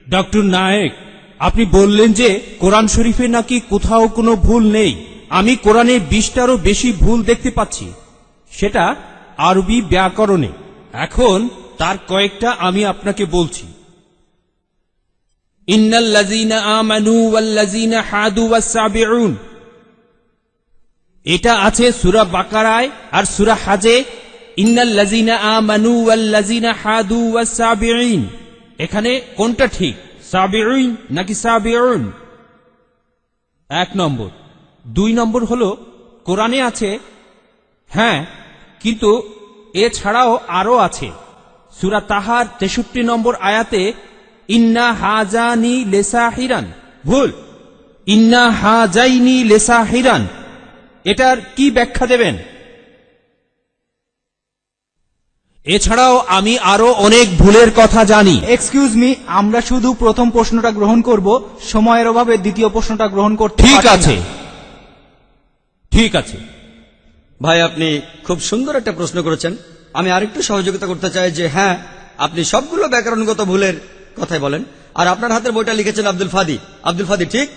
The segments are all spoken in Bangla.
ডক্টর নায়েক, আপনি বললেন যে কোরআন শরীফে নাকি কোথাও কোনো ভুল নেই। আমি কোরআনে 20টারও বেশি ভুল দেখতে পাচ্ছি, সেটা আরবি ব্যাকরণে। এখন তার কয়েকটা আমি আপনাকে বলছি। ইন্নাল্লাযীনা আমানু ওয়াল্লাযীনা হাদু ওয়াস-সাবিউন, এটা আছে সূরা বাকারায় আর সূরা হাজে। ইন্নাল্লাযীনা আমানু ওয়াল্লাযীনা হাদু ওয়াস-সাবিউন, এখানে কোনটা ঠিক, সাবিউন নাকি সাবিউন? 1 নম্বর। 2 নম্বর হলো কোরআনে আছে, হ্যাঁ, কিন্তু এছাড়াও আরো আছে। সূরা তাহার 63 নম্বর আয়াতে ইন্না হাজানি লেসাহিরান, ভুল, ইন্না হাজাইনি লেসাহিরান। এটার কি ব্যাখ্যা দেবেন? এছাড়াও আমি আরো অনেক ভুলের কথা জানি। এক্সকিউজ মি, আমরা শুধু প্রথম প্রশ্নটা গ্রহণ করব, সময়ের অভাবে দ্বিতীয় প্রশ্নটা গ্রহণ করতে ঠিক পারছি না। আছে, ঠিক আছে। ভাই, আপনি খুব সুন্দর একটা প্রশ্ন করেছেন। আমি আরেকটু সহযোগিতা করতে চাই যে হ্যাঁ, আপনি সবগুলো ব্যাকরণগত ভুলের কথাই বলেন। আর আপনার হাতের বইটা লিখেছেন আব্দুল ফাদি। আব্দুল ফাদি ঠিক,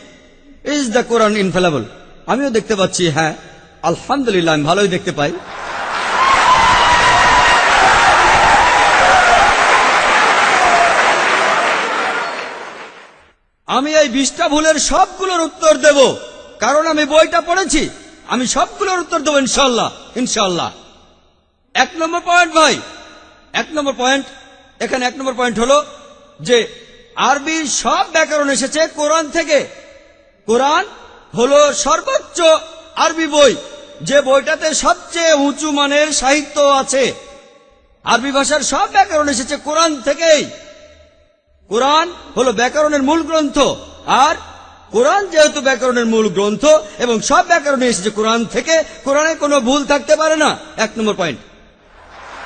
ইজ দ্য কোরআন ইনফেলেবল। আমিও দেখতে পাচ্ছি, হ্যাঁ, আলহামদুলিল্লাহ, আমি ভালোই দেখতে পাই। আমি এই 20টা ভুলের সবগুলোর উত্তর দেব, কারণ আমি বইটা পড়েছি। আমি সবগুলোর উত্তর দেবো ইনশাল্লাহ, ইনশাল্লাহ। 1 নম্বর পয়েন্ট ভাই, 1 নম্বর পয়েন্ট, এখানে 1 নম্বর পয়েন্ট হলো যে আরবির সব ব্যাকরণ এসেছে কোরআন থেকে। কোরআন হলো সর্বোচ্চ আরবি বই, যে বইটাতে সবচেয়ে উঁচু মানের সাহিত্য আছে। আরবি ভাষার সব ব্যাকরণ এসেছে কোরআন থেকেই। কোরআন হলো ব্যাকরণের মূল গ্রন্থ, আর কোরআন যেহেতু ব্যাকরণের মূল গ্রন্থ এবং সব ব্যাকরণে এসেছে কোরআন থেকে, কোরআনে কোনো ভুল থাকতে পারে না। 1 নম্বর পয়েন্ট।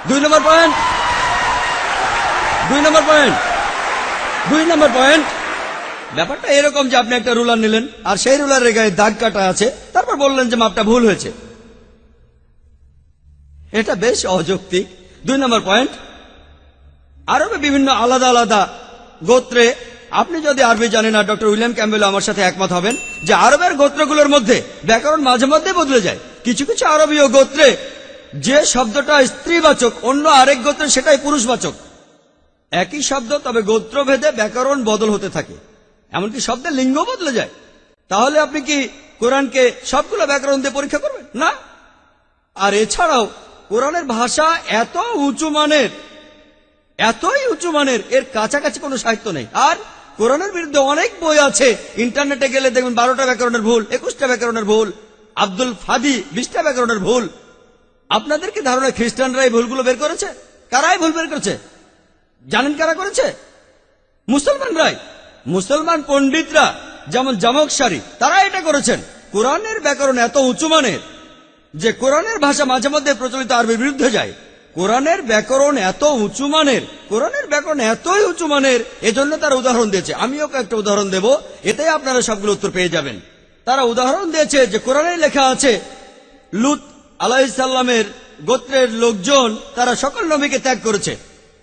2 নম্বর পয়েন্ট, 2 নম্বর পয়েন্ট, 2 নম্বর পয়েন্ট। ব্যাপারটা এরকম যে আপনি একটা রুলার নিলেন আর সেই রুলারের গায়ে দাগ কাটা আছে, তারপর বললেন যে মাপটা ভুল হয়েছে। এটা বেশ অযৌক্তিক। 2 নম্বর পয়েন্ট, আরবে বিভিন্ন আলাদা আলাদা গোত্রে, আপনি যদি আরবি জানেন, আর ডক্টর উইলিয়াম ক্যাম্বেল আমার সাথে একমত হবেন যে আরবের গোত্রগুলোর মধ্যে ব্যাকরণ মাঝে মধ্যে বদলে যায়। কিছু কিছু আরবীয় গোত্রে যে শব্দটা স্ত্রীবাচক, অন্য আরেক গোত্রে সেটাই পুরুষবাচক। একই শব্দ, তবে গোত্রভেদে ব্যাকরণ বদল হতে থাকে, এমনকি শব্দের লিঙ্গ বদলে যায়। তাহলে আপনি কি কোরআনকে সবগুলো ব্যাকরণ দিয়ে পরীক্ষা করবেন? না। আর এছাড়াও কোরআনের ভাষা এত উঁচু মানের, এতই উঁচু মানের, এর কাছাকাছি কোনো সাহিত্য নেই। আর কোরআনের বিরুদ্ধে অনেক বই আছে, ইন্টারনেটে গেলে দেখবেন 12টা ব্যাকরণের ভুল, 21টা ব্যাকরণের ভুল, আব্দুল ফাদি 20টা ব্যাকরণের ভুল। আপনাদের কি ধারণা খ্রিস্টানরা এই ভুলগুলো বের করেছে? কারাই ভুল বের করেছে জানেন? কারা করেছে? মুসলমানরাই। মুসলমান পণ্ডিতরা, যেমন জামকশারি, তারা এটা করেছেন। কোরআনের ব্যাকরণ এত উঁচু মানের যে কোরআনের ভাষা মাঝে মধ্যে প্রচলিত আরবির বিরুদ্ধে যায়। কোরআনের ব্যাকরণ এত উঁচু মানের, কোরআনের ব্যাকরণ এতই উঁচু মানের, এজন্য তারা উদাহরণ দিয়েছে। আমিও একটা উদাহরণ দেব, এতে আপনারা সবগুলো উত্তর পেয়ে যাবেন। তারা উদাহরণ দিয়েছে যে কোরআনে লেখা আছে লূত আলাইহিস সালামের গোত্রের লোকজন তারা সকল নবীকে ত্যাগ করেছে।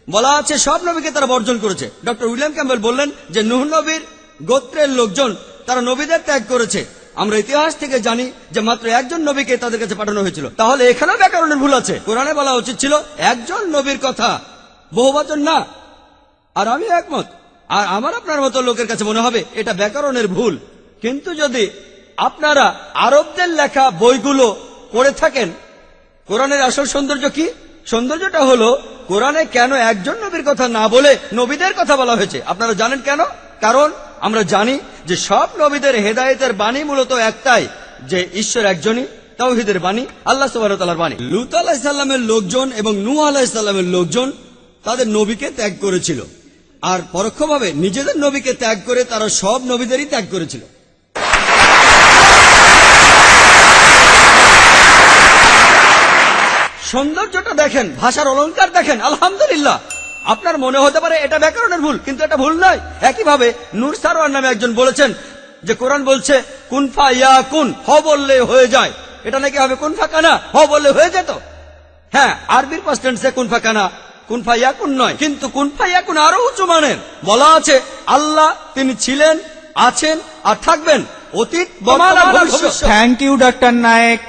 বলা আছে সব নবীকে তারা বর্জন করেছে। ডক্টর উইলিয়াম ক্যাম্বেল বললেন যে নূহ নবীর গোত্রের লোকজন তারা নবীদের ত্যাগ করেছে। আমরা ইতিহাস থেকে জানি যে মাত্র একজন নবীকে তাদের কাছে পাঠানো হয়েছিল। তাহলে এখানেও ব্যাকরণের ভুল আছে। কোরআনে বলা উচিত ছিল একজন নবীর কথা, বহুবচন না। আর আমি একমত, আর আমার আপনার মতো লোকের কাছে মনে হবে এটা ব্যাকরণের ভুল। কিন্তু যদি আপনারা আরবদের লেখা বইগুলো পড়ে থাকেন, কোরআনের আসল সৌন্দর্য কি? সৌন্দর্যটা হলো কোরআনে কেন একজন নবীর কথা না বলে নবীদের কথা বলা হয়েছে। আপনারা জানেন কেন? কারণ আমরা জানি যে সব নবীদের হেদায়েতের বাণী মূলত একটাই, যে ঈশ্বর একজনই, তাওহীদের বাণী, আল্লাহ সুবহানাহু ওয়া তাআলার বাণী। লূত আলাইহিস সালামের লোকজন এবং নূহ আলাইহিস সালামের লোকজন তাদের নবীকে ত্যাগ করেছিল, আর পরোক্ষভাবে নিজেদের নবীকে ত্যাগ করে তারা সব নবীদেরই ত্যাগ করেছিল। সৌন্দর্যটা দেখেন, ভাষার অলংকার দেখেন, আলহামদুলিল্লাহ। আপনার মনে হতে পারে এটা ব্যাকরণের ভুল, কিন্তু এটা ভুল নয়। একইভাবে নূর সারওয়ার নামে একজন বলেছেন যে কোরআন বলছে কুন ফা ইয়াকুন, হ বললে হয়ে যায়। এটা নাকি হবে কুন ফা কানা, হ বললে হয়ে যেত। হ্যাঁ, আরবির পাস্ট টেন্সে কুন ফা কানা, কুন ফায়াকুন নয়, কিন্তু কুন ফায়াকুন আরো উঁচু মানের। বলা আছে আল্লাহ তিনি ছিলেন, আছেন আর থাকবেন, অতীত বর্তমান আর ভবিষ্যৎ। Thank you doctor Naik.